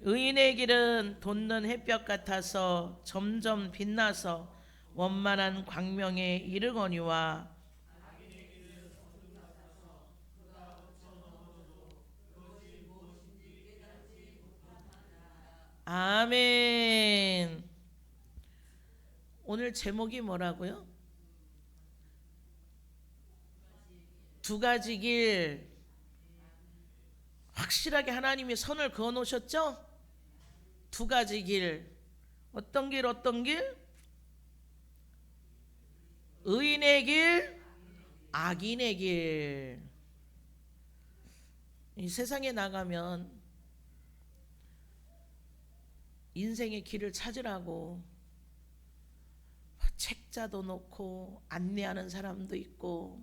의인의 길은 돋는 햇볕 같아서 점점 빛나서 원만한 광명에 이르거니와. 아멘. 오늘 제목이 뭐라고요? 두 가지 길. 확실하게 하나님이 선을 그어 놓으셨죠? 두 가지 길. 어떤 길, 어떤 길? 의인의 길, 악인의 길. 이 세상에 나가면 인생의 길을 찾으라고 책자도 놓고 안내하는 사람도 있고,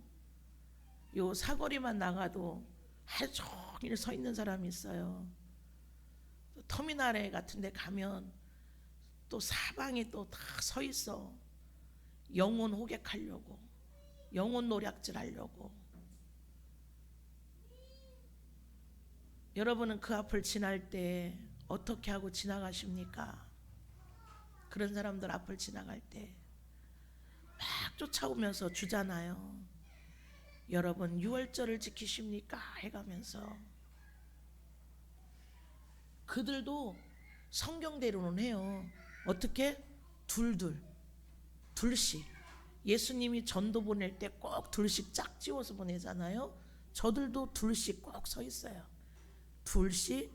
요 사거리만 나가도 하루 종일 서 있는 사람이 있어요. 터미널에 같은 데 가면 또 사방에 또 다 서 있어. 영혼 호객하려고, 영혼 노략질 하려고. 여러분은 그 앞을 지날 때 어떻게 하고 지나가십니까? 그런 사람들 앞을 지나갈 때 막 쫓아오면서 주잖아요. 여러분 유월절을 지키십니까? 해가면서. 그들도 성경대로는 해요. 어떻게? 둘씩. 예수님이 전도 보낼 때 꼭 둘씩 짝지워서 보내잖아요. 저들도 둘씩 꼭 서 있어요. 둘씩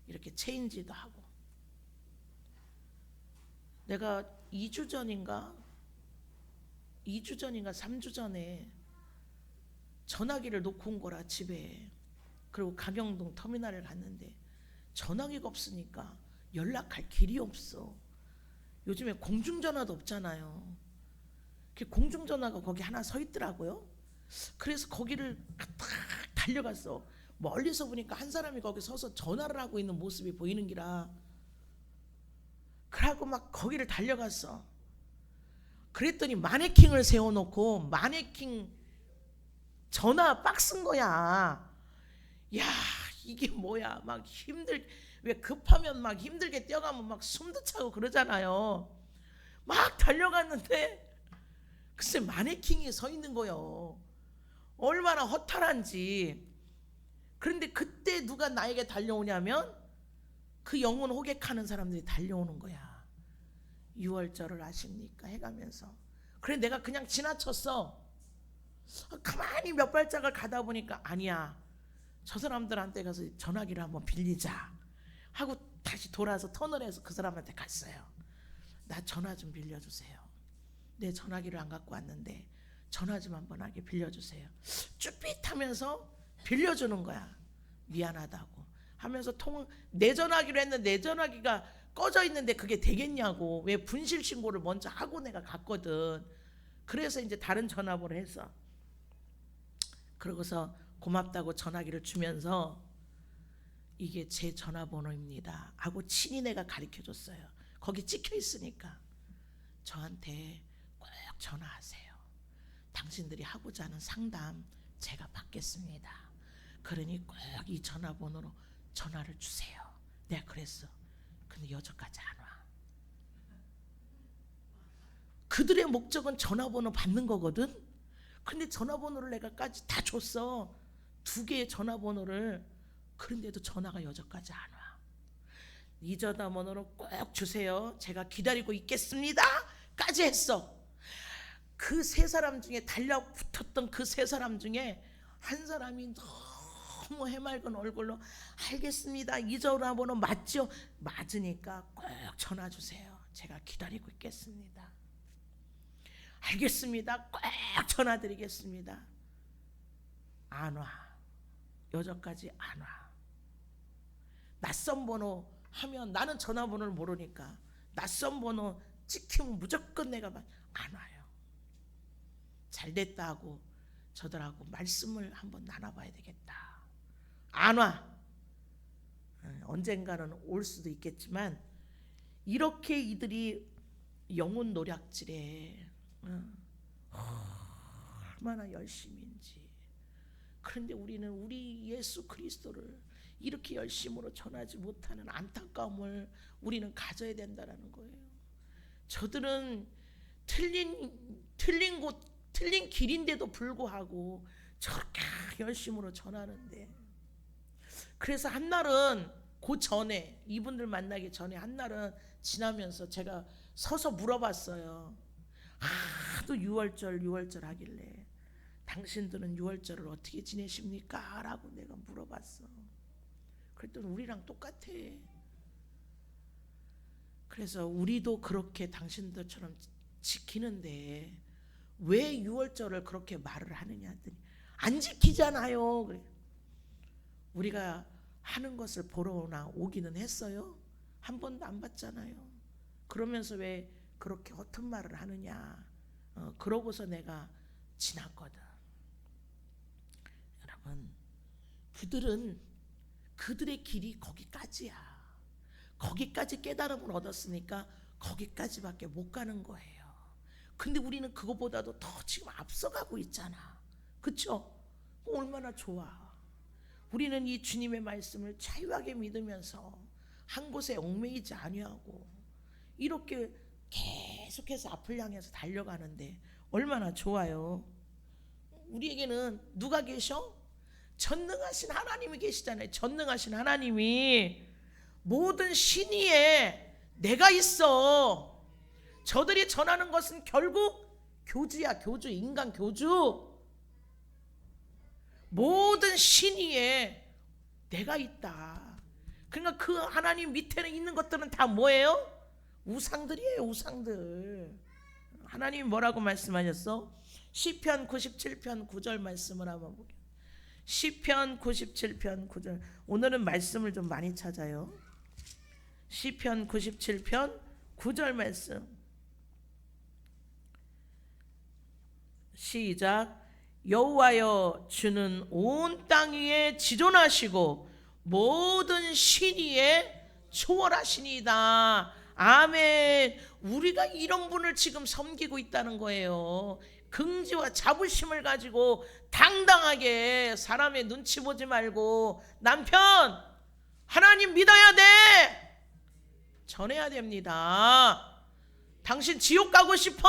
이렇게 체인지도 하고. 내가 2주 전인가 3주 전에 전화기를 놓고 온 거라 집에. 그리고 강영동 터미널을 갔는데 전화기가 없으니까 연락할 길이 없어. 요즘에 공중전화도 없잖아요. 공중전화가 거기 하나 서 있더라고요. 그래서 거기를 딱 달려갔어. 멀리서 보니까 한 사람이 거기 서서 전화를 하고 있는 모습이 보이는 기라. 그러고 막 거기를 달려갔어. 그랬더니 마네킹을 세워놓고 마네킹 전화 박스인 거야. 야, 이게 뭐야. 막 왜 급하면 막 힘들게 뛰어가면 막 숨도 차고 그러잖아요. 막 달려갔는데 글쎄 마네킹이 서 있는 거예요. 얼마나 허탈한지. 그런데 그때 누가 나에게 달려오냐면 그 영혼 호객하는 사람들이 달려오는 거야. 6월절을 아십니까? 해가면서. 그래 내가 그냥 지나쳤어. 가만히 몇 발짝을 가다 보니까 아니야, 저 사람들한테 가서 전화기를 한번 빌리자 하고 다시 돌아서 터널에서 그 사람한테 갔어요. 나 전화 좀 빌려주세요. 내 전화기를 안 갖고 왔는데 전화 좀 한번 하게 빌려주세요. 쭈삣하면서 빌려주는 거야. 미안하다고 하면서 내 전화기로 했는데 내 전화기가 꺼져 있는데 그게 되겠냐고. 왜 분실 신고를 먼저 하고 내가 갔거든. 그래서 이제 다른 전화번호를 했어. 그러고서 고맙다고 전화기를 주면서 이게 제 전화번호입니다 하고 친히 내가 가르쳐줬어요. 거기 찍혀 있으니까. 저한테 꼭 전화하세요. 당신들이 하고자 하는 상담 제가 받겠습니다. 그러니 꼭 이 전화번호로 전화를 주세요. 내가 그랬어. 근데 여기까지 안 와. 그들의 목적은 전화번호 받는 거거든. 근데 전화번호를 내가까지 다 줬어. 2개의 전화번호를. 그런데도 전화가 여기까지 안 와. 이 전화번호로 꼭 주세요. 제가 기다리고 있겠습니다 까지 했어. 그 3사람 중에 달려붙었던 그 3사람 중에 한 사람이 너무 해맑은 얼굴로 알겠습니다. 이 전화번호 맞죠? 맞으니까 꼭 전화 주세요. 제가 기다리고 있겠습니다. 알겠습니다. 꼭 전화 드리겠습니다. 안 와. 여기까지 안 와. 낯선 번호 하면 나는 전화번호를 모르니까 낯선 번호 찍히면 무조건 내가 안 와요. 잘됐다 하고 저들하고 말씀을 한번 나눠봐야 되겠다. 안 와. 언젠가는 올 수도 있겠지만 이렇게 이들이 영혼 노략질에 얼마나 열심인지. 그런데 우리는 우리 예수 그리스도를 이렇게 열심으로 전하지 못하는 안타까움을 우리는 가져야 된다는 거예요. 저들은 틀린 길인데도 불구하고 저렇게 열심으로 전하는데, 그래서 한날은 그 전에, 이분들 만나기 전에 한날은 지나면서 제가 서서 물어봤어요. 하도 6월절 하길래 당신들은 6월절을 어떻게 지내십니까? 라고 내가 물어봤어. 그랬더니 우리랑 똑같아. 그래서 우리도 그렇게 당신들처럼 지키는데 왜 6월절을 그렇게 말을 하느냐 했더니 안 지키잖아요. 그래. 우리가 하는 것을 보러 오기는 했어요? 한 번도 안 봤잖아요. 그러면서 왜 그렇게 허튼 말을 하느냐. 그러고서 내가 지났거든. 여러분, 그들의 길이 거기까지야. 거기까지 깨달음을 얻었으니까 거기까지밖에 못 가는 거예요. 근데 우리는 그거보다도 더 지금 앞서가고 있잖아. 그쵸? 얼마나 좋아. 우리는 이 주님의 말씀을 자유하게 믿으면서 한 곳에 얽매이지 아니하고 이렇게 계속해서 앞을 향해서 달려가는데 얼마나 좋아요. 우리에게는 누가 계셔? 전능하신 하나님이 계시잖아요. 전능하신 하나님이 모든 신위에 내가 있어. 저들이 전하는 것은 결국 교주야. 교주, 인간 교주. 모든 신위에 내가 있다. 그러니까 그 하나님 밑에는 있는 것들은 다 뭐예요? 우상들이에요. 우상들. 하나님이 뭐라고 말씀하셨어? 시편 97편 9절 말씀을 한번 보게요. 시편 97편 9절. 오늘은 말씀을 좀 많이 찾아요. 시편 97편 9절 말씀. 시작. 여호와여, 주는 온 땅 위에 지존하시고 모든 신 위에 초월하시니이다. 아멘. 우리가 이런 분을 지금 섬기고 있다는 거예요. 긍지와 자부심을 가지고 당당하게 사람의 눈치 보지 말고 남편, 하나님 믿어야 돼. 전해야 됩니다. 당신 지옥 가고 싶어?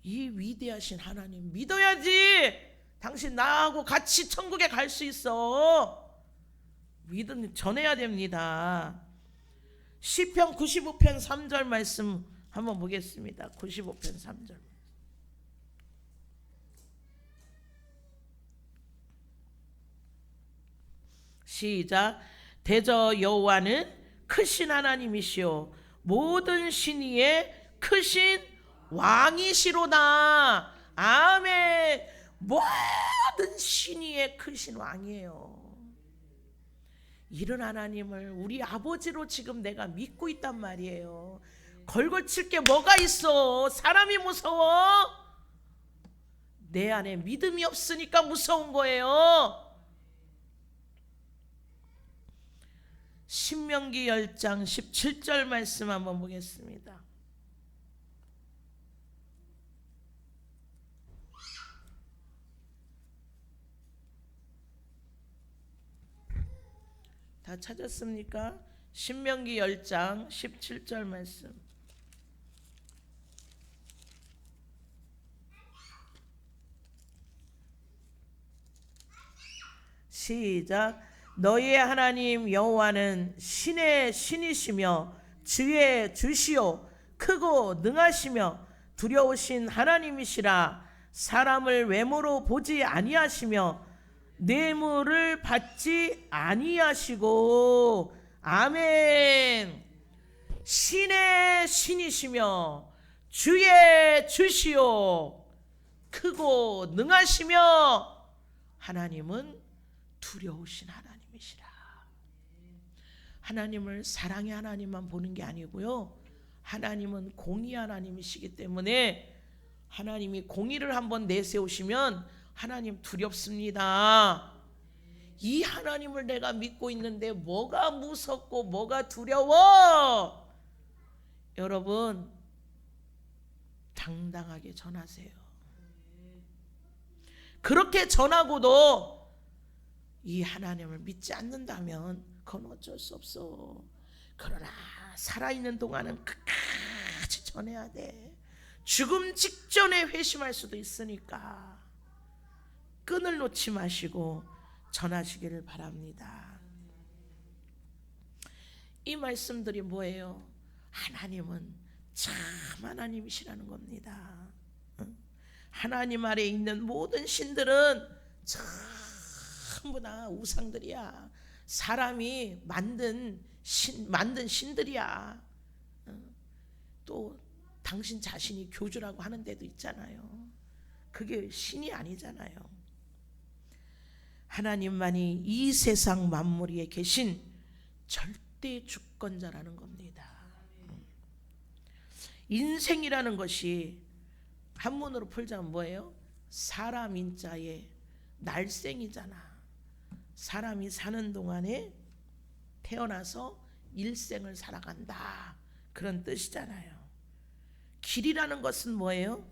이 위대하신 하나님 믿어야지. 당신 나하고 같이 천국에 갈 수 있어. 전해야 됩니다. 시편 95편 3절 말씀 한번 보겠습니다. 95편 3절. 시작. 대저 여호와는 크신 하나님이시오 모든 신 위에 크신 왕이시로다. 아멘. 모든 신 위에 크신 왕이에요. 이런 하나님을 우리 아버지로 지금 내가 믿고 있단 말이에요. 걸거칠 게 뭐가 있어? 사람이 무서워? 내 안에 믿음이 없으니까 무서운 거예요. 신명기 10장 17절 말씀 한번 보겠습니다. 다 찾았습니까? 신명기 10장 17절 말씀. 시작. 너희의 하나님 여호와는 신의 신이시며 주의 주시오 크고 능하시며 두려우신 하나님이시라. 사람을 외모로 보지 아니하시며 뇌물을 받지 아니하시고. 아멘. 신의 신이시며 주의 주시오 크고 능하시며 하나님은 두려우신 하나님이시라. 하나님을 사랑의 하나님만 보는 게 아니고요, 하나님은 공의 하나님이시기 때문에 하나님이 공의를 한번 내세우시면 하나님 두렵습니다. 이 하나님을 내가 믿고 있는데 뭐가 무섭고 뭐가 두려워? 여러분, 당당하게 전하세요. 그렇게 전하고도 이 하나님을 믿지 않는다면 그건 어쩔 수 없어. 그러나 살아있는 동안은 끝까지 전해야 돼. 죽음 직전에 회심할 수도 있으니까 끈을 놓지 마시고 전하시기를 바랍니다. 이 말씀들이 뭐예요? 하나님은 참 하나님이시라는 겁니다. 하나님 아래에 있는 모든 신들은 전부 다 우상들이야. 사람이 만든 신들이야. 또 당신 자신이 교주라고 하는 데도 있잖아요. 그게 신이 아니잖아요. 하나님만이 이 세상 만물 위에 계신 절대 주권자라는 겁니다. 인생이라는 것이 한문으로 풀자면 뭐예요? 사람 인자의 날생이잖아. 사람이 사는 동안에 태어나서 일생을 살아간다, 그런 뜻이잖아요. 길이라는 것은 뭐예요?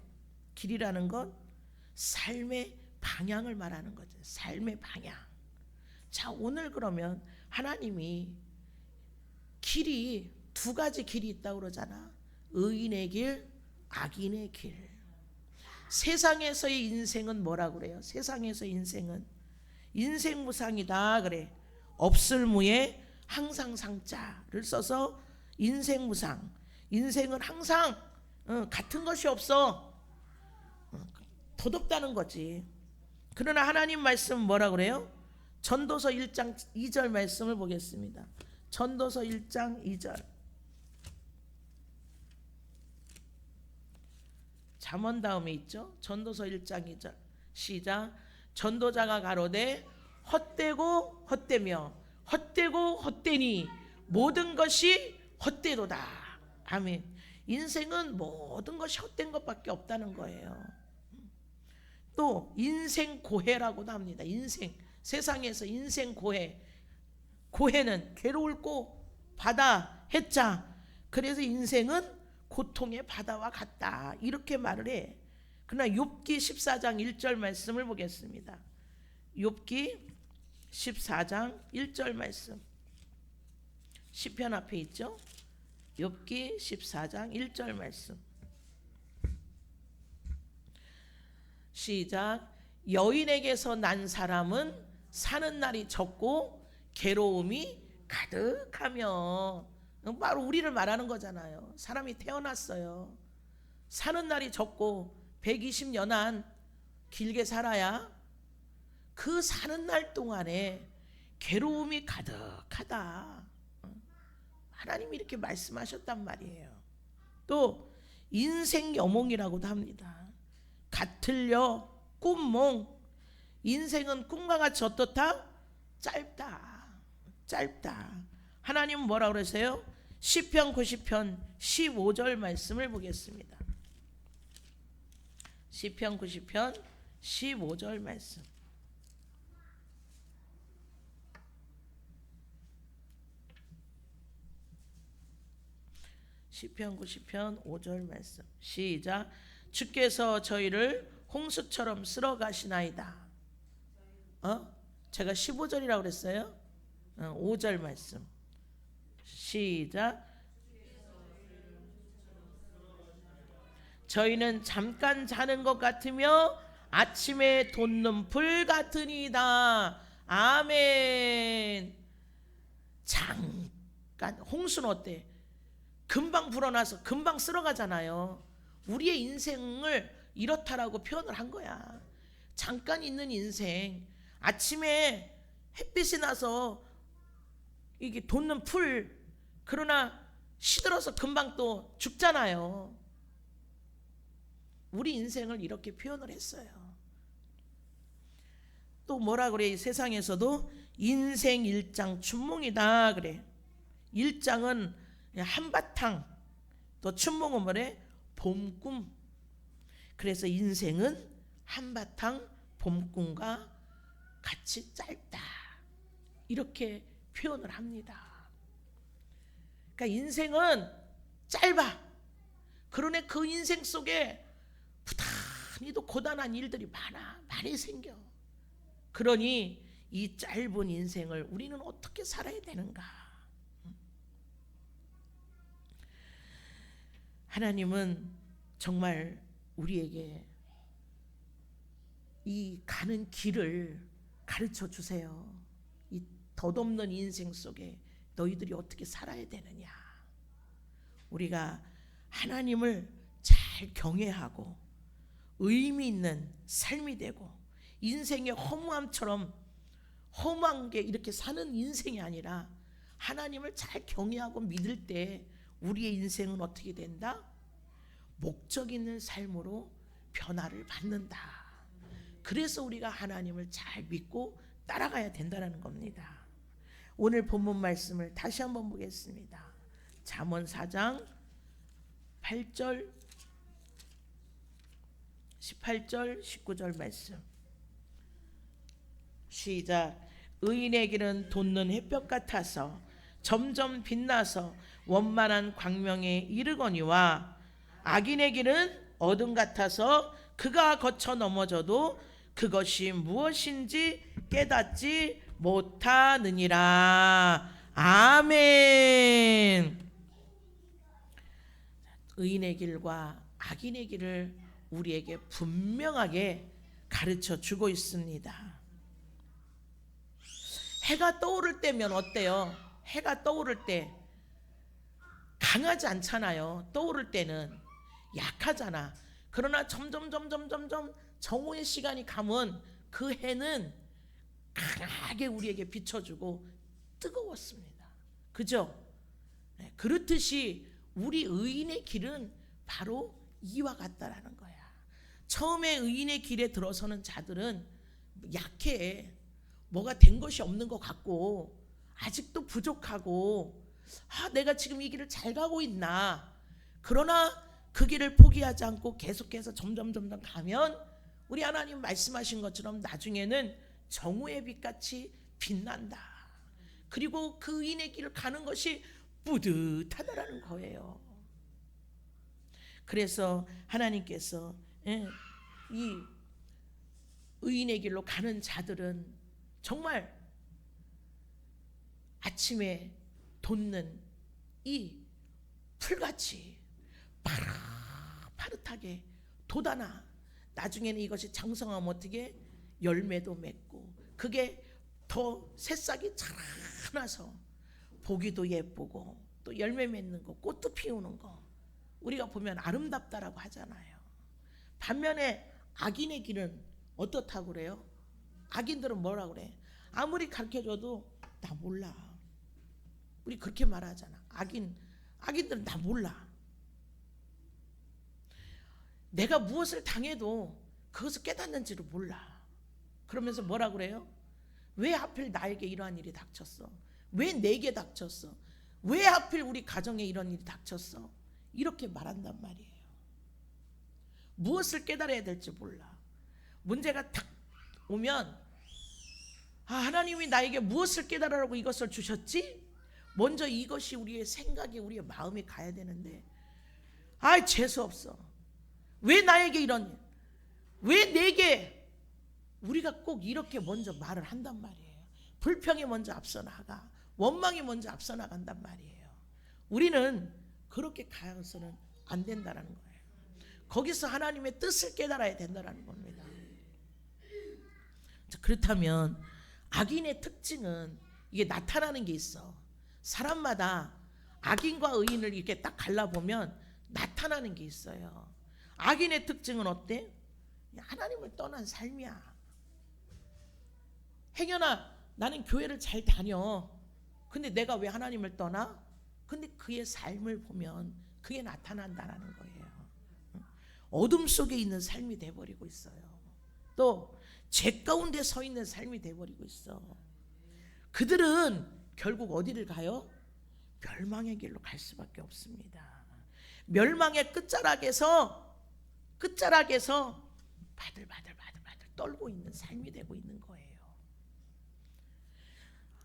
길이라는 건 삶의 방향을 말하는 거죠. 삶의 방향. 자, 오늘 그러면 하나님이 길이 두 가지 길이 있다고 그러잖아. 의인의 길, 악인의 길. 세상에서의 인생은 뭐라고 그래요? 세상에서의 인생은 인생무상이다 그래. 없을무에 항상 상자를 써서 인생무상. 인생은 항상 같은 것이 없어. 덧없다는 거지. 그러나 하나님 말씀은 뭐라고 그래요? 전도서 1장 2절 말씀을 보겠습니다. 전도서 1장 2절. 잠언 다음에 있죠. 전도서 1장 2절 시작. 전도자가 가로되 헛되고 헛되며 헛되고 헛되니 모든 것이 헛되도다. 아멘. 인생은 모든 것이 헛된 것밖에 없다는 거예요. 또 인생 고해라고도 합니다. 인생, 세상에서 인생 고해. 고해는 괴로울 고 바다 해자. 그래서 인생은 고통의 바다와 같다, 이렇게 말을 해. 그러나 욥기 14장 1절 말씀을 보겠습니다. 욥기 14장 1절 말씀. 시편 앞에 있죠. 욥기 14장 1절 말씀. 시작. 여인에게서 난 사람은 사는 날이 적고 괴로움이 가득하며. 바로 우리를 말하는 거잖아요. 사람이 태어났어요. 사는 날이 적고 120년한 길게 살아야 그 사는 날 동안에 괴로움이 가득하다. 하나님이 이렇게 말씀하셨단 말이에요. 또 인생 여몽이라고도 합니다. 같을려 꿈몽. 인생은 꿈과 같이 어떻다? 짧다. 짧다. 하나님은 뭐라고 그러세요? 시편 90편 15절 말씀을 보겠습니다. 시편 90편 15절 말씀. 시편 90편 5절 말씀. 시작. 주께서 저희를 홍수처럼 쓸어 가시나이다. 제가 15절이라고 그랬어요? 5절 말씀. 시작. 저희는 잠깐 자는 것 같으며 아침에 돋는 불 같으니이다. 아멘. 잠깐. 홍수는 어때? 금방 불어나서 금방 쓸어가잖아요. 우리의 인생을 이렇다라고 표현을 한 거야. 잠깐 있는 인생. 아침에 햇빛이 나서 이게 돋는 풀, 그러나 시들어서 금방 또 죽잖아요. 우리 인생을 이렇게 표현을 했어요. 또 뭐라 그래? 이 세상에서도 인생 일장 춘몽이다 그래. 일장은 한바탕, 또 춘몽은 뭐래? 봄꿈. 그래서 인생은 한바탕 봄꿈과 같이 짧다, 이렇게 표현을 합니다. 그러니까 인생은 짧아. 그러네 그 인생 속에 많이도 고단한 일들이 많이 생겨. 그러니 이 짧은 인생을 우리는 어떻게 살아야 되는가? 하나님은 정말 우리에게 이 가는 길을 가르쳐 주세요. 이 덧없는 인생 속에 너희들이 어떻게 살아야 되느냐. 우리가 하나님을 잘 경외하고 의미 있는 삶이 되고 인생의 허무함처럼 허무한 게 이렇게 사는 인생이 아니라 하나님을 잘 경외하고 믿을 때 우리의 인생은 어떻게 된다? 목적 있는 삶으로 변화를 받는다. 그래서 우리가 하나님을 잘 믿고 따라가야 된다는 겁니다. 오늘 본문 말씀을 다시 한번 보겠습니다. 잠언 4장 8절 18절 19절 말씀 시작. 의인의 길은 돋는 햇볕 같아서 점점 빛나서 원만한 광명에 이르거니와 악인의 길은 어둠 같아서 그가 거쳐 넘어져도 그것이 무엇인지 깨닫지 못하느니라. 아멘. 의인의 길과 악인의 길을 우리에게 분명하게 가르쳐 주고 있습니다. 해가 떠오를 때면 어때요? 해가 떠오를 때 강하지 않잖아요. 떠오를 때는 약하잖아. 그러나 점점 정오의 시간이 가면 그 해는 강하게 우리에게 비춰주고 뜨거웠습니다. 그죠? 네, 그렇듯이 우리 의인의 길은 바로 이와 같다라는 거야. 처음에 의인의 길에 들어서는 자들은 약해. 뭐가 된 것이 없는 것 같고 아직도 부족하고 내가 지금 이 길을 잘 가고 있나. 그러나 그 길을 포기하지 않고 계속해서 점점 가면 우리 하나님 말씀하신 것처럼 나중에는 정오의 빛같이 빛난다. 그리고 그 의인의 길을 가는 것이 뿌듯하다라는 거예요. 그래서 하나님께서 이 의인의 길로 가는 자들은 정말 아침에 돋는 이 풀같이 파릇하게 돋아나 나중에는 이것이 장성하면 어떻게 열매도 맺고 그게 더 새싹이 자라나서 보기도 예쁘고 또 열매 맺는 거 꽃도 피우는 거 우리가 보면 아름답다라고 하잖아요. 반면에 악인의 길은 어떻다고 그래요? 악인들은 뭐라고 그래? 아무리 가르쳐줘도 나 몰라. 우리 그렇게 말하잖아. 악인들은 나 몰라. 내가 무엇을 당해도 그것을 깨닫는지를 몰라. 그러면서 뭐라고 그래요? 왜 하필 나에게 이러한 일이 닥쳤어? 왜 내게 닥쳤어? 왜 하필 우리 가정에 이런 일이 닥쳤어? 이렇게 말한단 말이에요. 무엇을 깨달아야 될지 몰라. 문제가 딱 오면 하나님이 나에게 무엇을 깨달으라고 이것을 주셨지? 먼저 이것이 우리의 생각이 우리의 마음에 가야 되는데 재수없어. 왜 나에게 이런 왜 내게 우리가 꼭 이렇게 먼저 말을 한단 말이에요. 불평이 먼저 앞서 나가 원망이 먼저 앞서 나간단 말이에요. 우리는 그렇게 가서는 안 된다는 거예요. 거기서 하나님의 뜻을 깨달아야 된다는 겁니다. 그렇다면 악인의 특징은 이게 나타나는 게 있어. 사람마다 악인과 의인을 이렇게 딱 갈라보면 나타나는 게 있어요. 악인의 특징은 어때? 하나님을 떠난 삶이야. 행여나 나는 교회를 잘 다녀. 근데 내가 왜 하나님을 떠나? 근데 그의 삶을 보면 그게 나타난다는 거예요. 어둠 속에 있는 삶이 돼버리고 있어요. 또 죄 가운데 서 있는 삶이 돼버리고 있어. 그들은 결국 어디를 가요? 멸망의 길로 갈 수밖에 없습니다. 멸망의 끝자락에서 바들바들 떨고 있는 삶이 되고 있는 거예요.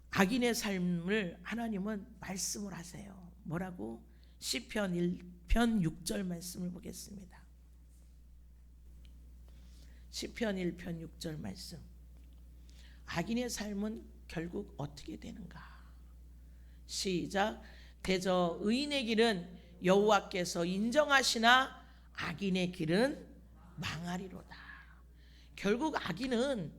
악인의 삶을 하나님은 말씀을 하세요. 뭐라고? 시편 1편 6절 말씀을 보겠습니다. 시편 1편 6절 말씀. 악인의 삶은 결국 어떻게 되는가? 시작. 대저 의인의 길은 여호와께서 인정하시나 악인의 길은 망하리로다. 결국 악인은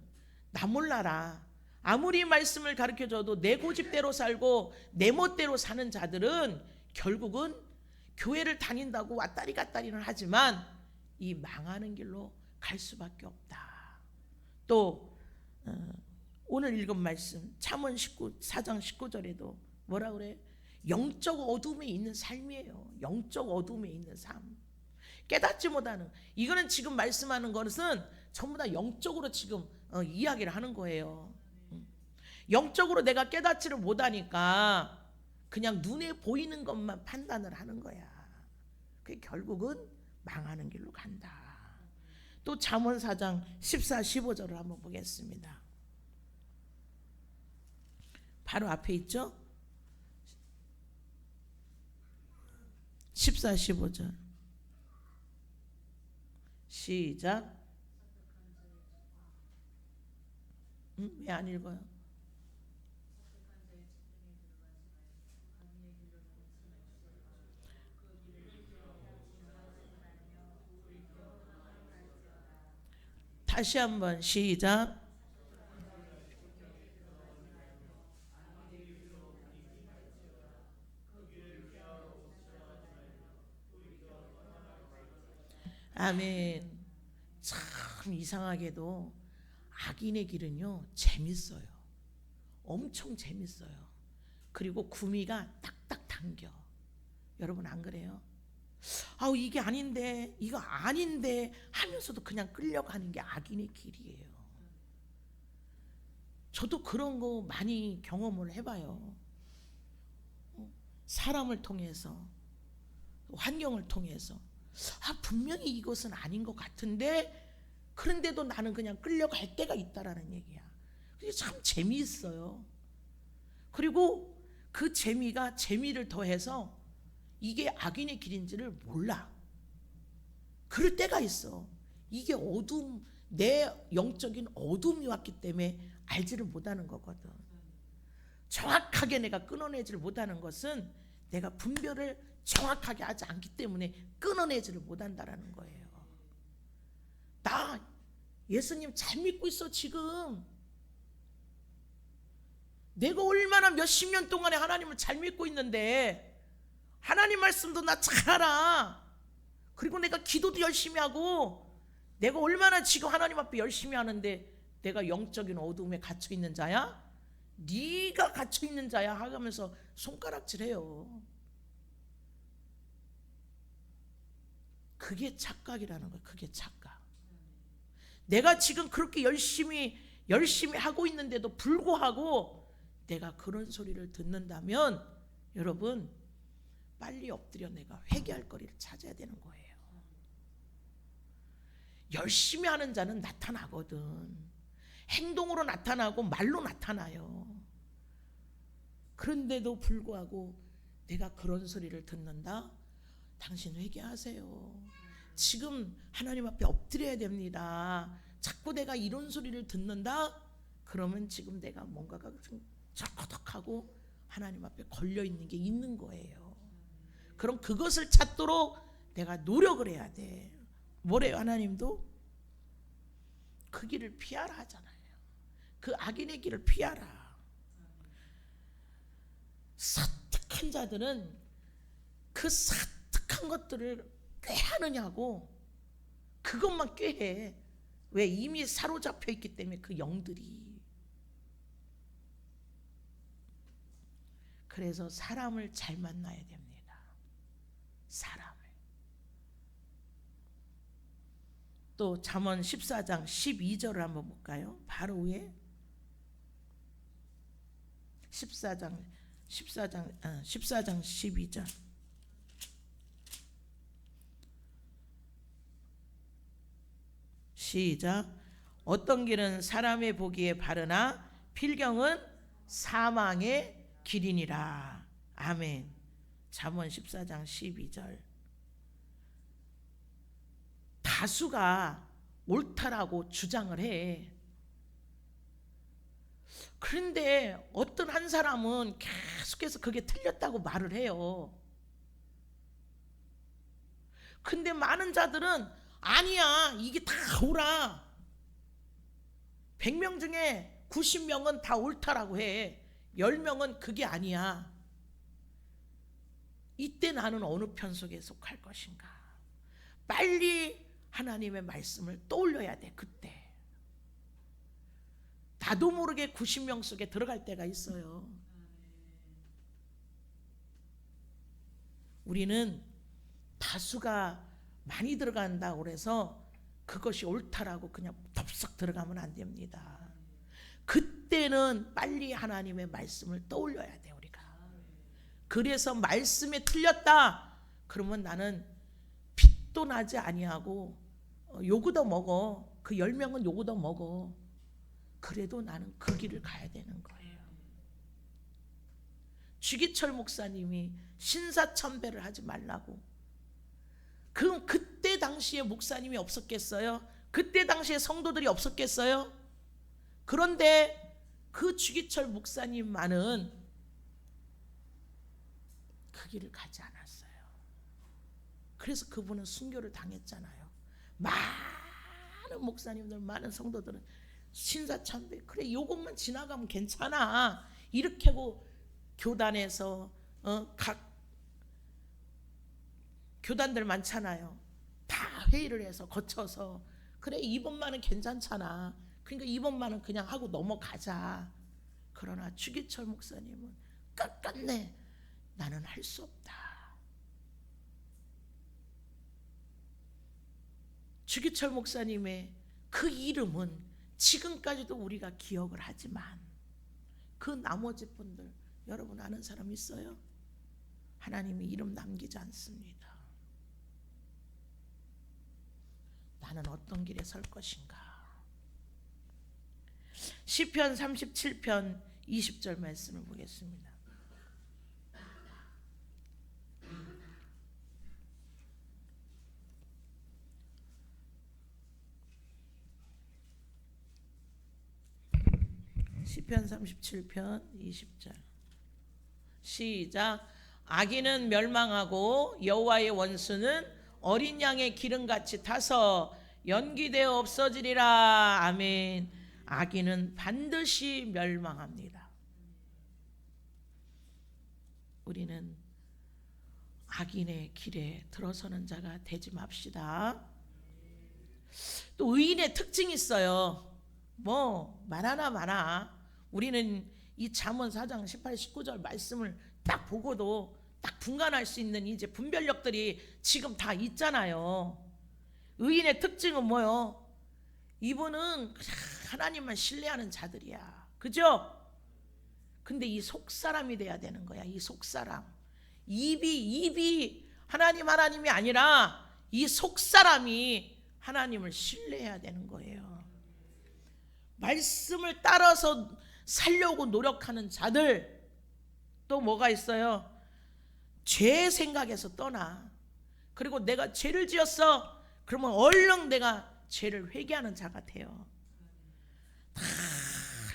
나 몰라라, 아무리 말씀을 가르쳐줘도 내 고집대로 살고 내 멋대로 사는 자들은 결국은 교회를 다닌다고 왔다리 갔다리는 하지만 이 망하는 길로 갈 수밖에 없다. 또 오늘 읽은 말씀 잠언 4장 19절에도 뭐라 그래? 영적 어둠에 있는 삶이에요. 영적 어둠에 있는 삶. 깨닫지 못하는, 이거는 지금 말씀하는 것은 전부 다 영적으로 지금 이야기를 하는 거예요. 영적으로 내가 깨닫지를 못하니까 그냥 눈에 보이는 것만 판단을 하는 거야. 그게 결국은 망하는 길로 간다. 또 잠언 4장 14, 15절을 한번 보겠습니다. 바로 앞에 있죠? 14, 15절 시작. 왜 안 읽어요? 다시 한번 시작. 아멘. 참 이상하게도 악인의 길은요 재밌어요. 엄청 재밌어요. 그리고 구미가 딱딱 당겨. 여러분 안 그래요? 아우 이게 아닌데, 이거 아닌데 하면서도 그냥 끌려가는 게 악인의 길이에요. 저도 그런 거 많이 경험을 해봐요. 사람을 통해서, 환경을 통해서. 분명히 이것은 아닌 것 같은데 그런데도 나는 그냥 끌려갈 때가 있다라는 얘기야. 그게 참 재미있어요. 그리고 그 재미가 재미를 더해서 이게 악인의 길인지를 몰라. 그럴 때가 있어. 이게 어둠, 내 영적인 어둠이 왔기 때문에 알지를 못하는 거거든. 정확하게 내가 끊어내지를 못하는 것은 내가 분별을 정확하게 하지 않기 때문에 끊어내지를 못한다라는 거예요. 나 예수님 잘 믿고 있어. 지금 내가 얼마나 몇십 년 동안에 하나님을 잘 믿고 있는데 하나님 말씀도 나 잘 알아. 그리고 내가 기도도 열심히 하고 내가 얼마나 지금 하나님 앞에 열심히 하는데 내가 영적인 어둠에 갇혀 있는 자야? 네가 갇혀 있는 자야 하면서 손가락질해요. 그게 착각이라는 거야. 그게 착각. 내가 지금 그렇게 열심히 하고 있는데도 불구하고 내가 그런 소리를 듣는다면 여러분 빨리 엎드려 내가 회개할 거리를 찾아야 되는 거예요. 열심히 하는 자는 나타나거든. 행동으로 나타나고 말로 나타나요. 그런데도 불구하고 내가 그런 소리를 듣는다? 당신 회개하세요. 지금 하나님 앞에 엎드려야 됩니다. 자꾸 내가 이런 소리를 듣는다? 그러면 지금 내가 뭔가가 좀 쩍덕하고 하나님 앞에 걸려있는 게 있는 거예요. 그럼 그것을 찾도록 내가 노력을 해야 돼. 뭐래요? 하나님도 그 길을 피하라 하잖아요. 그 악인의 길을 피하라. 사특한 자들은 그 사특한 것들을 꾀하느냐고. 그것만 꾀해. 왜? 이미 사로잡혀 있기 때문에 그 영들이. 그래서 사람을 잘 만나야 됩니다. 사람을. 또 잠언 14장 12절을 한번 볼까요? 바로 위에 14장 12절 시작. 어떤 길은 사람의 보기에 바르나 필경은 사망의 길이니라. 아멘. 잠언 14장 12절. 다수가 옳다라고 주장을 해. 그런데 어떤 한 사람은 계속해서 그게 틀렸다고 말을 해요. 근데 많은 자들은 아니야, 이게 다 옳아. 100명 중에 90명은 다 옳다라고 해. 10명은 그게 아니야. 이때 나는 어느 편 속에 속할 것인가? 빨리 하나님의 말씀을 떠올려야 돼. 그때 나도 모르게 90명 속에 들어갈 때가 있어요. 우리는 다수가 많이 들어간다고 그래서 그것이 옳다라고 그냥 덥석 들어가면 안 됩니다. 그때는 빨리 하나님의 말씀을 떠올려야 돼, 우리가. 그래서 말씀에 틀렸다 그러면 나는 빚도 나지 아니하고 요구도 먹어. 그 10명은 요구도 먹어. 그래도 나는 그 길을 가야 되는 거예요. 주기철 목사님이 신사참배를 하지 말라고. 그럼 그때 당시에 목사님이 없었겠어요? 그때 당시에 성도들이 없었겠어요? 그런데 그 주기철 목사님만은 그 길을 가지 않았어요. 그래서 그분은 순교를 당했잖아요. 많은 목사님들, 많은 성도들은 신사참배, 그래 요것만 지나가면 괜찮아 이렇게 하고 교단에서 각 교단들 많잖아요. 다 회의를 해서 거쳐서 그래 이번만은 괜찮잖아. 그러니까 이번만은 그냥 하고 넘어가자. 그러나 주기철 목사님은 끝끝내 나는 할 수 없다. 주기철 목사님의 그 이름은 지금까지도 우리가 기억을 하지만 그 나머지 분들 여러분 아는 사람 있어요? 하나님이 이름 남기지 않습니다. 나는 어떤 길에 설 것인가? 시편 37편 20절 말씀을 보겠습니다. 시편 37편 20절 시작. 악인은 멸망하고 여호와의 원수는 어린 양의 기름같이 타서 연기되어 없어지리라. 아멘. 악인은 반드시 멸망합니다. 우리는 악인의 길에 들어서는 자가 되지 맙시다. 또 의인의 특징이 있어요. 뭐 말하나 마나 우리는 이 잠언 4장 18, 19절 말씀을 딱 보고도 딱 분간할 수 있는 이제 분별력들이 지금 다 있잖아요. 의인의 특징은 뭐요? 이분은 하나님만 신뢰하는 자들이야. 그죠? 근데 이 속사람이 돼야 되는 거야. 이 속사람. 입이 하나님이 아니라 이 속사람이 하나님을 신뢰해야 되는 거예요. 말씀을 따라서 살려고 노력하는 자들. 또 뭐가 있어요? 죄 생각에서 떠나. 그리고 내가 죄를 지었어. 그러면 얼른 내가 죄를 회개하는 자가 돼요.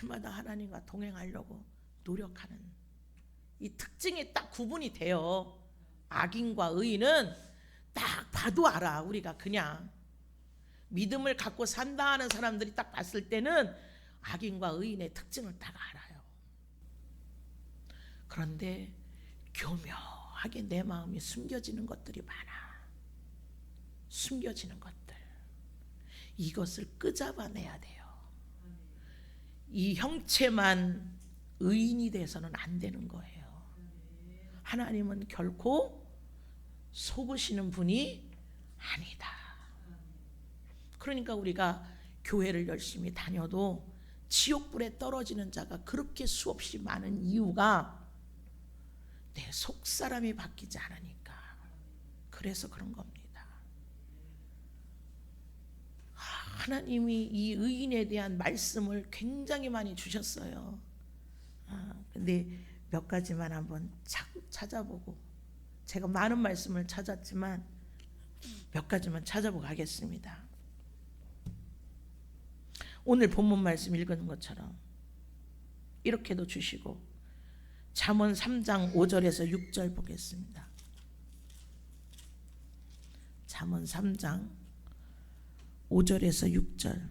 날마다 하나님과 동행하려고 노력하는 이 특징이 딱 구분이 돼요. 악인과 의인은 딱 봐도 알아. 우리가 그냥 믿음을 갖고 산다 하는 사람들이 딱 봤을 때는 악인과 의인의 특징을 딱 알아요. 그런데 교묘하게 내 마음이 숨겨지는 것들이 많아. 숨겨지는 것들. 이것을 끄잡아내야 돼요. 이 형체만 의인이 돼서는 안 되는 거예요. 하나님은 결코 속으시는 분이 아니다. 그러니까 우리가 교회를 열심히 다녀도 지옥불에 떨어지는 자가 그렇게 수없이 많은 이유가 내 속사람이 바뀌지 않으니까. 그래서 그런 겁니다. 하나님이 이 의인에 대한 말씀을 굉장히 많이 주셨어요. 근데 몇 가지만 한번 찾아보고, 제가 많은 말씀을 찾았지만 몇 가지만 찾아보고 가겠습니다. 오늘 본문 말씀 읽은 것처럼 이렇게도 주시고, 잠언 3장 5절에서 6절 보겠습니다. 잠언 3장 5절에서 6절.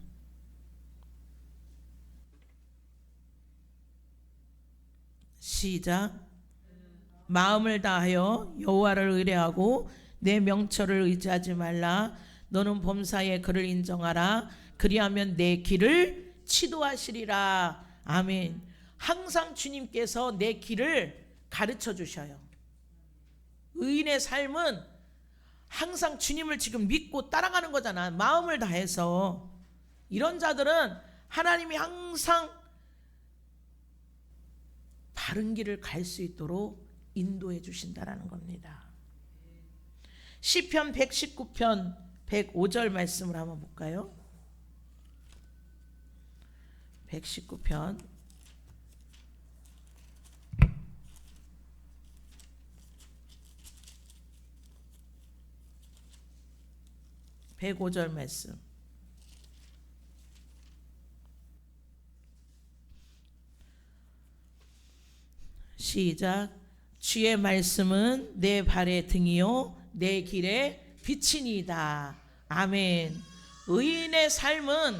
시작. 마음을 다하여 여호와를 의뢰하고 내 명철을 의지하지 말라. 너는 범사에 그를 인정하라. 그리하면 내 길을 치도하시리라. 아멘. 항상 주님께서 내 길을 가르쳐 주셔요. 의인의 삶은 항상 주님을 지금 믿고 따라가는 거잖아. 마음을 다해서. 이런 자들은 하나님이 항상 바른 길을 갈 수 있도록 인도해 주신다라는 겁니다. 시편 119편 105절 말씀을 한번 볼까요? 119편 105절 말씀. 시작. 주의 말씀은 내 발의 등이요 내 길의 빛이니이다. 아멘. 의인의 삶은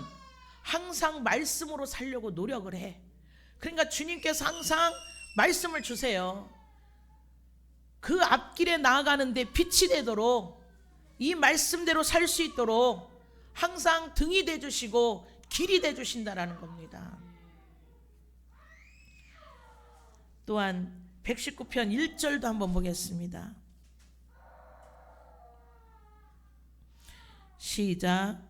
항상 말씀으로 살려고 노력을 해. 그러니까 주님께서 항상 말씀을 주세요. 그 앞길에 나아가는데 빛이 되도록, 이 말씀대로 살 수 있도록 항상 등이 되주시고 길이 되주신다라는 겁니다. 또한 119편 1절도 한번 보겠습니다. 시작.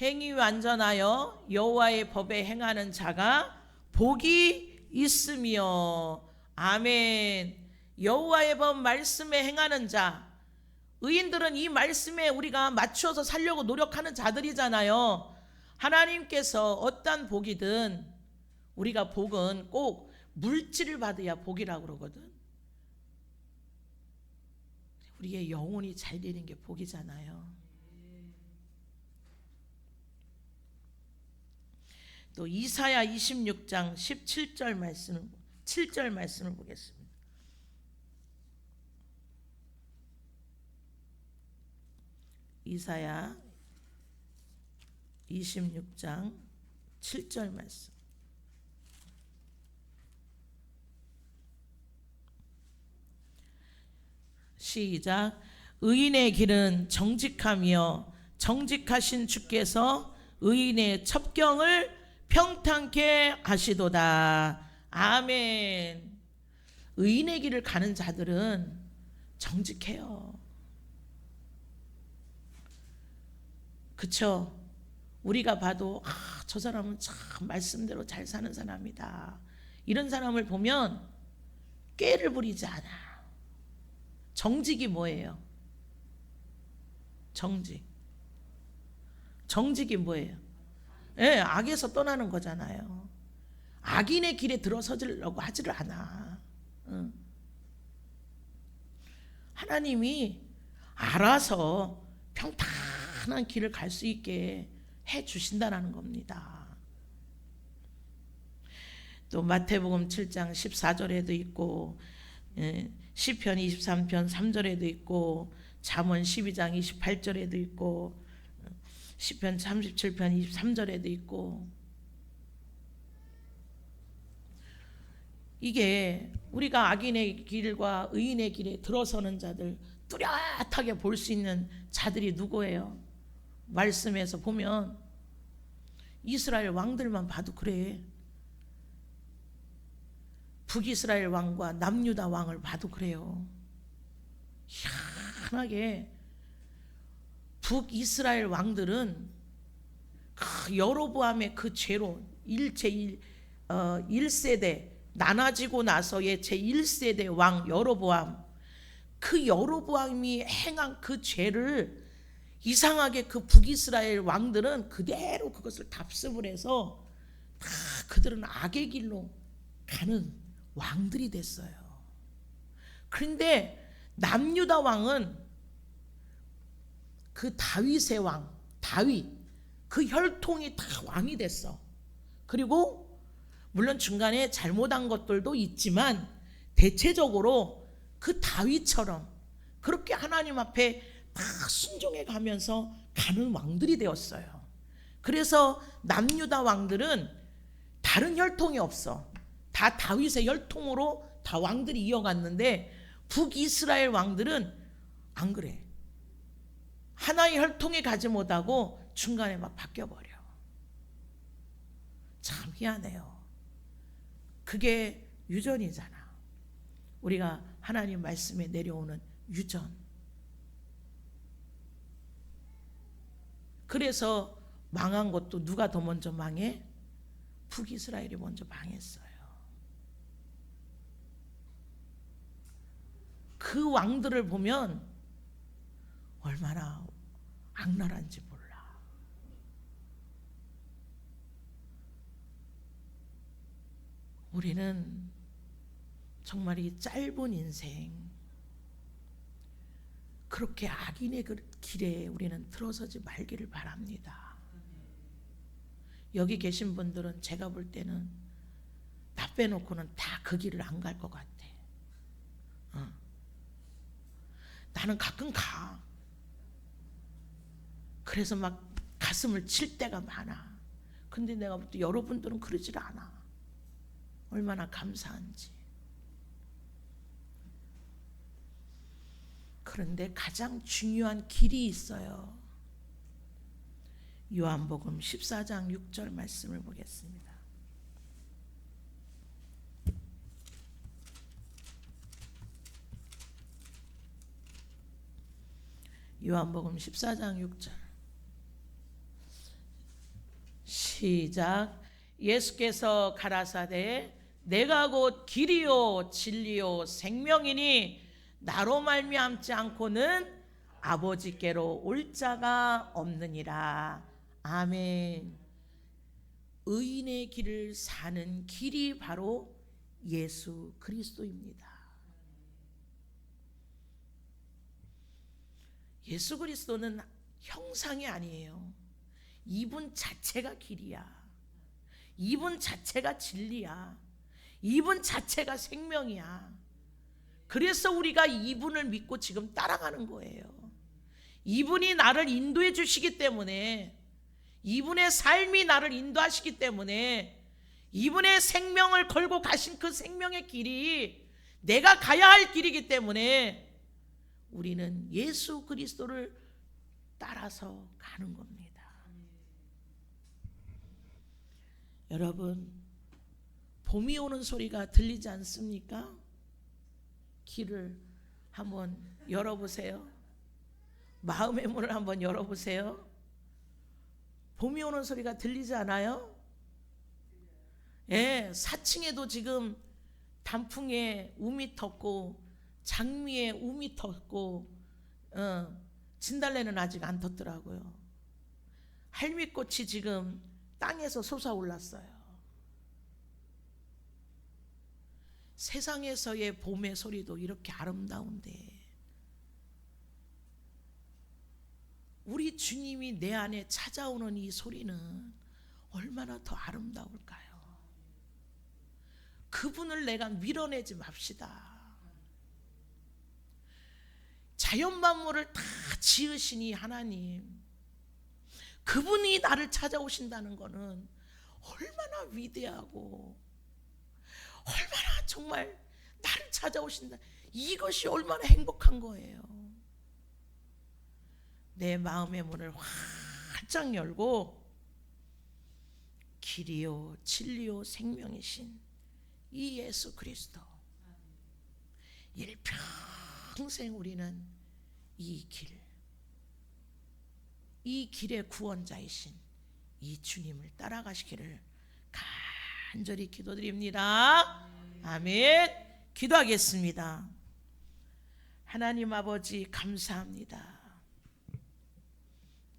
행위 완전하여 여호와의 법에 행하는 자가 복이 있으며. 아멘. 여호와의 법 말씀에 행하는 자, 의인들은 이 말씀에 우리가 맞추어서 살려고 노력하는 자들이잖아요. 하나님께서 어떤 복이든, 우리가 복은 꼭 물질을 받아야 복이라고 그러거든. 우리의 영혼이 잘 되는 게 복이잖아요. 또 이사야 26장 17절 말씀을 7절 말씀을 보겠습니다. 이사야 26장 7절 말씀. 시작. 의인의 길은 정직하며 정직하신 주께서 의인의 첩경을 평탄케 하시도다. 아멘. 의인의 길을 가는 자들은 정직해요. 그쵸? 우리가 봐도 저 사람은 참 말씀대로 잘 사는 사람이다, 이런 사람을 보면 꾀를 부리지 않아. 정직이 뭐예요? 정직이 뭐예요? 예, 악에서 떠나는 거잖아요. 악인의 길에 들어서려고 하지를 않아. 하나님이 알아서 평탄한 길을 갈 수 있게 해 주신다는 겁니다. 또 마태복음 7장 14절에도 있고, 시편 23편 3절에도 있고, 잠언 12장 28절에도 있고, 시편 37편 23절에도 있고, 이게 우리가 악인의 길과 의인의 길에 들어서는 자들, 뚜렷하게 볼 수 있는 자들이 누구예요? 말씀에서 보면 이스라엘 왕들만 봐도 그래. 북이스라엘 왕과 남유다 왕을 봐도 그래요. 희한하게 북이스라엘 왕들은 그 여로보암의 그 죄로 1세대 나눠지고 나서의 제1세대 왕 여로보암, 그 여로보암이 행한 그 죄를 이상하게 그 북이스라엘 왕들은 그대로 그것을 답습을 해서 다 그들은 악의 길로 가는 왕들이 됐어요. 그런데 남유다 왕은 그 다윗의 왕, 다윗, 그 혈통이 다 왕이 됐어. 그리고 물론 중간에 잘못한 것들도 있지만 대체적으로 그 다윗처럼 그렇게 하나님 앞에 다 순종해 가면서 가는 왕들이 되었어요. 그래서 남유다 왕들은 다른 혈통이 없어. 다 다윗의 혈통으로 다 왕들이 이어갔는데 북이스라엘 왕들은 안 그래. 하나의 혈통에 가지 못하고 중간에 막 바뀌어버려. 참 희한해요. 그게 유전이잖아. 우리가 하나님 말씀에 내려오는 유전. 그래서 망한 것도 누가 더 먼저 망해? 북이스라엘이 먼저 망했어요. 그 왕들을 보면 얼마나 악랄한지 몰라. 우리는 정말 이 짧은 인생 그렇게 악인의 그 길에 우리는 들어서지 말기를 바랍니다. 여기 계신 분들은 제가 볼 때는 나 빼놓고는 다 그 길을 안 갈 것 같아. 나는 가끔 가. 그래서 막 가슴을 칠 때가 많아. 근데 내가 볼 때 여러분들은 그러질 않아. 얼마나 감사한지. 그런데 가장 중요한 길이 있어요. 요한복음 14장 6절 말씀을 보겠습니다. 요한복음 14장 6절 시작. 예수께서 가라사대 내가 곧 길이요 진리요 생명이니 나로 말미암지 않고는 아버지께로 올 자가 없느니라. 아멘. 의인의 길을 사는 길이 바로 예수 그리스도입니다. 예수 그리스도는 형상이 아니에요. 이분 자체가 길이야. 이분 자체가 진리야. 이분 자체가 생명이야. 그래서 우리가 이분을 믿고 지금 따라가는 거예요. 이분이 나를 인도해 주시기 때문에, 이분의 삶이 나를 인도하시기 때문에, 이분의 생명을 걸고 가신 그 생명의 길이 내가 가야 할 길이기 때문에 우리는 예수 그리스도를 따라서 가는 겁니다. 여러분, 봄이 오는 소리가 들리지 않습니까? 길을 한번 열어보세요. 마음의 문을 한번 열어보세요. 봄이 오는 소리가 들리지 않아요? 예, 사층에도 지금 단풍에 우미 텄고 장미에 우미 텄고 진달래는 아직 안 텄더라고요. 할미꽃이 지금 땅에서 솟아올랐어요. 세상에서의 봄의 소리도 이렇게 아름다운데 우리 주님이 내 안에 찾아오는 이 소리는 얼마나 더 아름다울까요? 그분을 내가 밀어내지 맙시다. 자연 만물을 다 지으시니 하나님, 그분이 나를 찾아오신다는 것은 얼마나 위대하고 얼마나 정말 나를 찾아오신다, 이것이 얼마나 행복한 거예요. 내 마음의 문을 활짝 열고 길이요 진리요 생명이신 이 예수 그리스도, 일평생 우리는 이 길, 이 길의 구원자이신 이 주님을 따라가시기를 간절히 기도드립니다. 아멘. 기도하겠습니다. 하나님 아버지 감사합니다.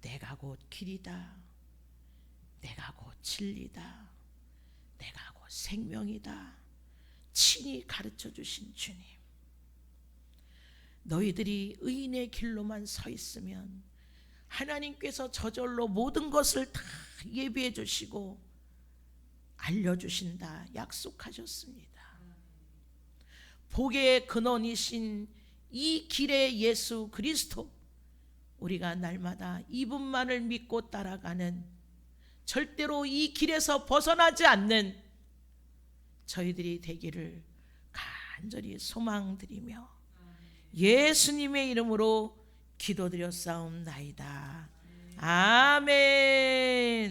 내가 곧 길이다. 내가 곧 진리다. 내가 곧 생명이다. 친히 가르쳐 주신 주님, 너희들이 의인의 길로만 서 있으면 하나님께서 저절로 모든 것을 다 예비해 주시고 알려주신다 약속하셨습니다. 복의 근원이신 이 길의 예수 그리스도, 우리가 날마다 이분만을 믿고 따라가는, 절대로 이 길에서 벗어나지 않는 저희들이 되기를 간절히 소망드리며 예수님의 이름으로 기도드렸사옵나이다. 아멘.